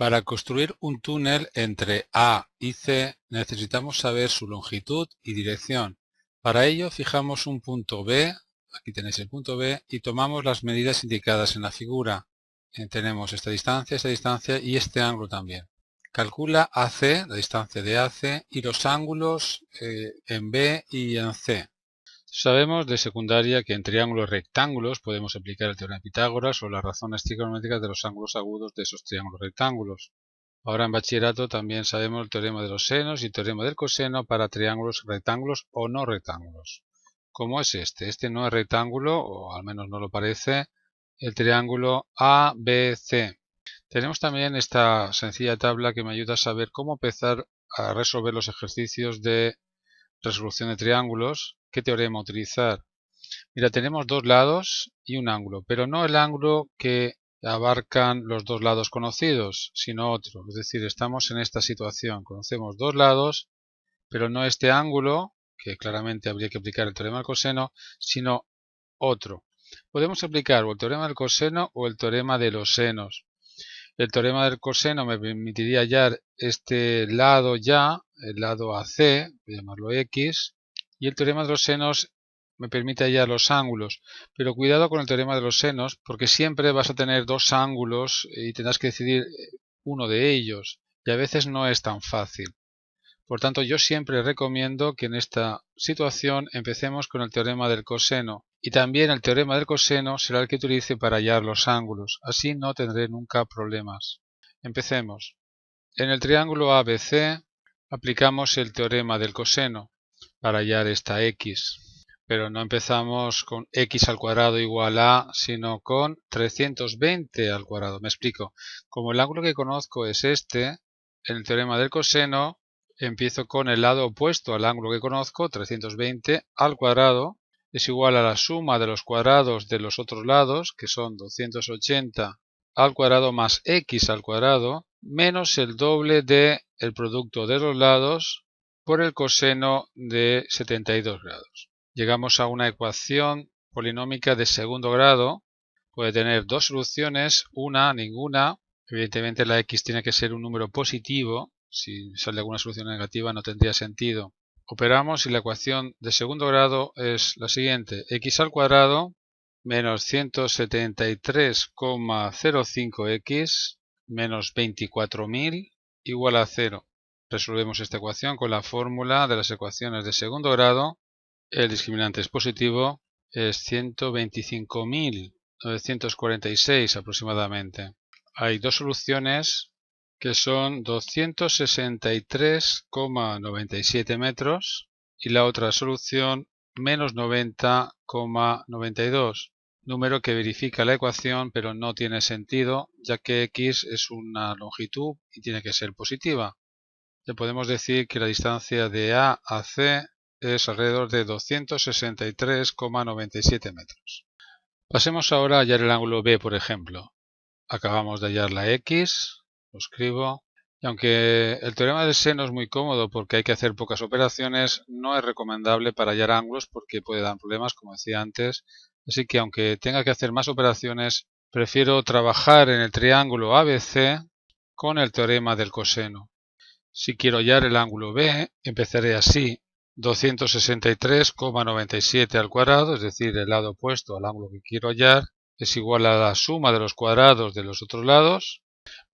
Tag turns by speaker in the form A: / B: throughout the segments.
A: Para construir un túnel entre A y C necesitamos saber su longitud y dirección. Para ello fijamos un punto B, aquí tenéis el punto B, y tomamos las medidas indicadas en la figura. Tenemos esta distancia y este ángulo también. Calcula AC, la distancia de AC, y los ángulos en B y en C. Sabemos de secundaria que en triángulos rectángulos podemos aplicar el teorema de Pitágoras o las razones trigonométricas de los ángulos agudos de esos triángulos rectángulos. Ahora en bachillerato también sabemos el teorema de los senos y el teorema del coseno para triángulos rectángulos o no rectángulos. ¿Cómo es este? Este no es rectángulo, o al menos no lo parece, el triángulo ABC. Tenemos también esta sencilla tabla que me ayuda a saber cómo empezar a resolver los ejercicios de resolución de triángulos. ¿Qué teorema utilizar? Mira, tenemos dos lados y un ángulo, pero no el ángulo que abarcan los dos lados conocidos, sino otro. Es decir, estamos en esta situación. Conocemos dos lados, pero no este ángulo, que claramente habría que aplicar el teorema del coseno, sino otro. Podemos aplicar o el teorema del coseno o el teorema de los senos. El teorema del coseno me permitiría hallar este lado ya, el lado AC, voy a llamarlo X, y el teorema de los senos me permite hallar los ángulos. Pero cuidado con el teorema de los senos, porque siempre vas a tener dos ángulos y tendrás que decidir uno de ellos, y a veces no es tan fácil. Por tanto, yo siempre recomiendo que en esta situación empecemos con el teorema del coseno. Y también el teorema del coseno será el que utilice para hallar los ángulos. Así no tendré nunca problemas. Empecemos. En el triángulo ABC aplicamos el teorema del coseno para hallar esta X. Pero no empezamos con X al cuadrado igual a, sino con 320 al cuadrado. Me explico. Como el ángulo que conozco es este, en el teorema del coseno empiezo con el lado opuesto al ángulo que conozco, 320 al cuadrado, es igual a la suma de los cuadrados de los otros lados, que son 280 al cuadrado más x al cuadrado, menos el doble del producto de los lados por el coseno de 72 grados. Llegamos a una ecuación polinómica de segundo grado. Puede tener dos soluciones, una, ninguna. Evidentemente la x tiene que ser un número positivo. Si sale alguna solución negativa no tendría sentido. Operamos y la ecuación de segundo grado es la siguiente. X al cuadrado menos 173,05x menos 24.000 igual a 0. Resolvemos esta ecuación con la fórmula de las ecuaciones de segundo grado. El discriminante es positivo, es 125.946 aproximadamente. Hay dos soluciones que son 263,97 metros y la otra solución menos 90,92, número que verifica la ecuación pero no tiene sentido ya que x es una longitud y tiene que ser positiva. Le podemos decir que la distancia de A a C es alrededor de 263,97 metros. Pasemos ahora a hallar el ángulo B, por ejemplo. Acabamos de hallar la X, lo escribo, y aunque el teorema del seno es muy cómodo porque hay que hacer pocas operaciones, no es recomendable para hallar ángulos porque puede dar problemas, como decía antes. Así que aunque tenga que hacer más operaciones, prefiero trabajar en el triángulo ABC con el teorema del coseno. Si quiero hallar el ángulo B, empezaré así. 263,97 al cuadrado, es decir, el lado opuesto al ángulo que quiero hallar, es igual a la suma de los cuadrados de los otros lados,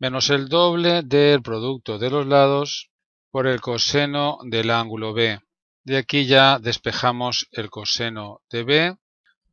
A: menos el doble del producto de los lados por el coseno del ángulo B. De aquí ya despejamos el coseno de B.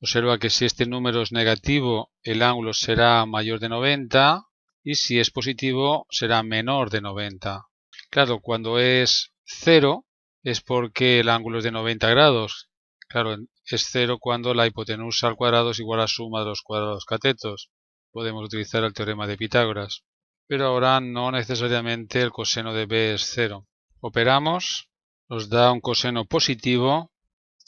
A: Observa que si este número es negativo, el ángulo será mayor de 90 y si es positivo, será menor de 90. Claro, cuando es 0 es porque el ángulo es de 90 grados. Claro, es 0 cuando la hipotenusa al cuadrado es igual a la suma de los cuadrados catetos. Podemos utilizar el teorema de Pitágoras. Pero ahora no necesariamente el coseno de B es 0. Operamos, nos da un coseno positivo,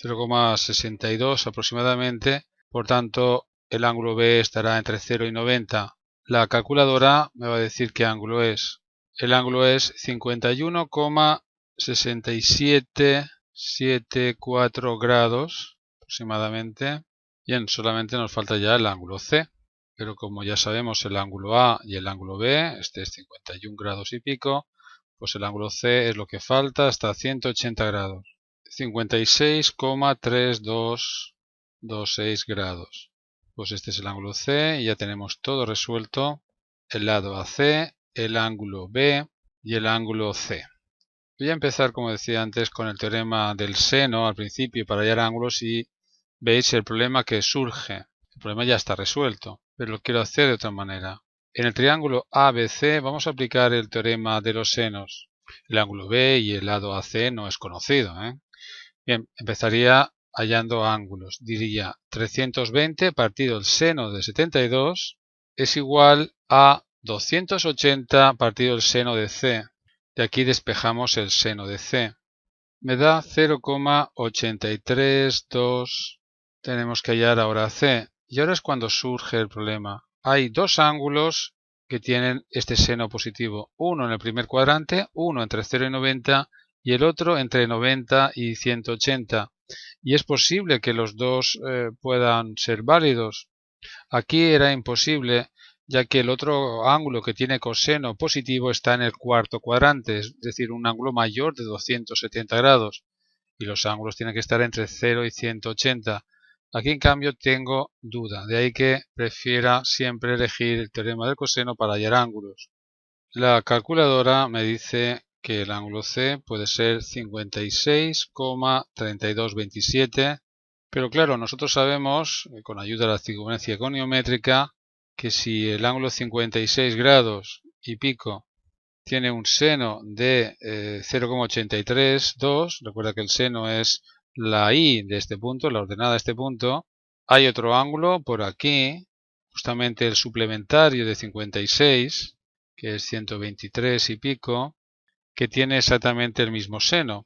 A: 0,62 aproximadamente. Por tanto, el ángulo B estará entre 0 y 90. La calculadora me va a decir qué ángulo es. El ángulo es 51,6774 grados aproximadamente. Bien, solamente nos falta ya el ángulo C. pero como ya sabemos el ángulo A y el ángulo B, este es 51 grados y pico, pues el ángulo C es lo que falta, hasta 180 grados. 56,3226 grados. Pues este es el ángulo C y ya tenemos todo resuelto. El lado AC, el ángulo B y el ángulo C. Voy a empezar, como decía antes, con el teorema del seno al principio para hallar ángulos y veis el problema que surge. El problema ya está resuelto, pero lo quiero hacer de otra manera. En el triángulo ABC vamos a aplicar el teorema de los senos. El ángulo B y el lado AC no es conocido, Bien, empezaría hallando ángulos. Diría 320 partido el seno de 72 es igual a 280 partido el seno de C. De aquí despejamos el seno de C. Me da 0,832. Tenemos que hallar ahora C. Y ahora es cuando surge el problema. Hay dos ángulos que tienen este seno positivo. Uno en el primer cuadrante, uno entre 0 y 90 y el otro entre 90 y 180. Y es posible que los dos puedan ser válidos. Aquí era imposible, ya que el otro ángulo que tiene coseno positivo está en el cuarto cuadrante, es decir, un ángulo mayor de 270 grados. Y los ángulos tienen que estar entre 0 y 180. Aquí en cambio tengo duda, de ahí que prefiera siempre elegir el teorema del coseno para hallar ángulos. La calculadora me dice que el ángulo C puede ser 56,3227, pero claro, nosotros sabemos, con ayuda de la trigonometría goniométrica, que si el ángulo 56 grados y pico tiene un seno de 0,832, recuerda que el seno es la y de este punto, la ordenada de este punto, hay otro ángulo por aquí, justamente el suplementario de 56, que es 123 y pico, que tiene exactamente el mismo seno.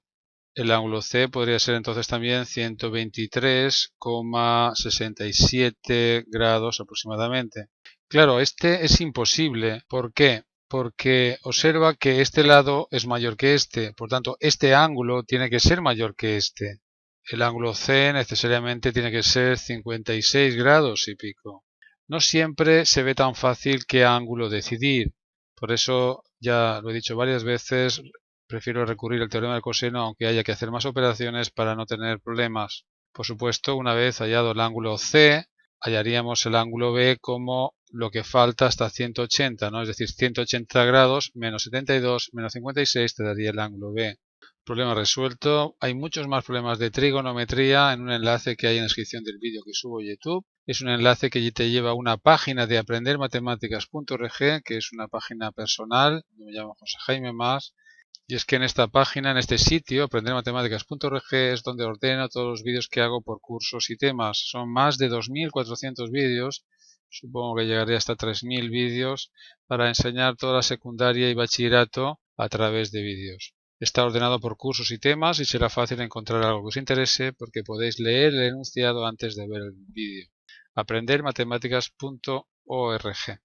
A: El ángulo C podría ser entonces también 123,67 grados aproximadamente. Claro, este es imposible. ¿Por qué? Porque observa que este lado es mayor que este, por tanto este ángulo tiene que ser mayor que este. El ángulo C necesariamente tiene que ser 56 grados y pico. No siempre se ve tan fácil qué ángulo decidir, por eso ya lo he dicho varias veces, prefiero recurrir al teorema del coseno aunque haya que hacer más operaciones para no tener problemas. Por supuesto, una vez hallado el ángulo C, hallaríamos el ángulo B como lo que falta hasta 180, ¿no? Es decir, 180 grados menos 72 menos 56 te daría el ángulo B. Problema resuelto. Hay muchos más problemas de trigonometría en un enlace que hay en la descripción del vídeo que subo a YouTube. Es un enlace que te lleva a una página de aprendermatematicaas.org, que es una página personal. Yo me llamo José Jaime Mas. Y es que en esta página, en este sitio, aprendermatematicaas.org, es donde ordeno todos los vídeos que hago por cursos y temas. Son más de 2.400 vídeos. Supongo que llegaré hasta 3.000 vídeos para enseñar toda la secundaria y bachillerato a través de vídeos. Está ordenado por cursos y temas y será fácil encontrar algo que os interese porque podéis leer el enunciado antes de ver el vídeo. aprendermatematicaas.org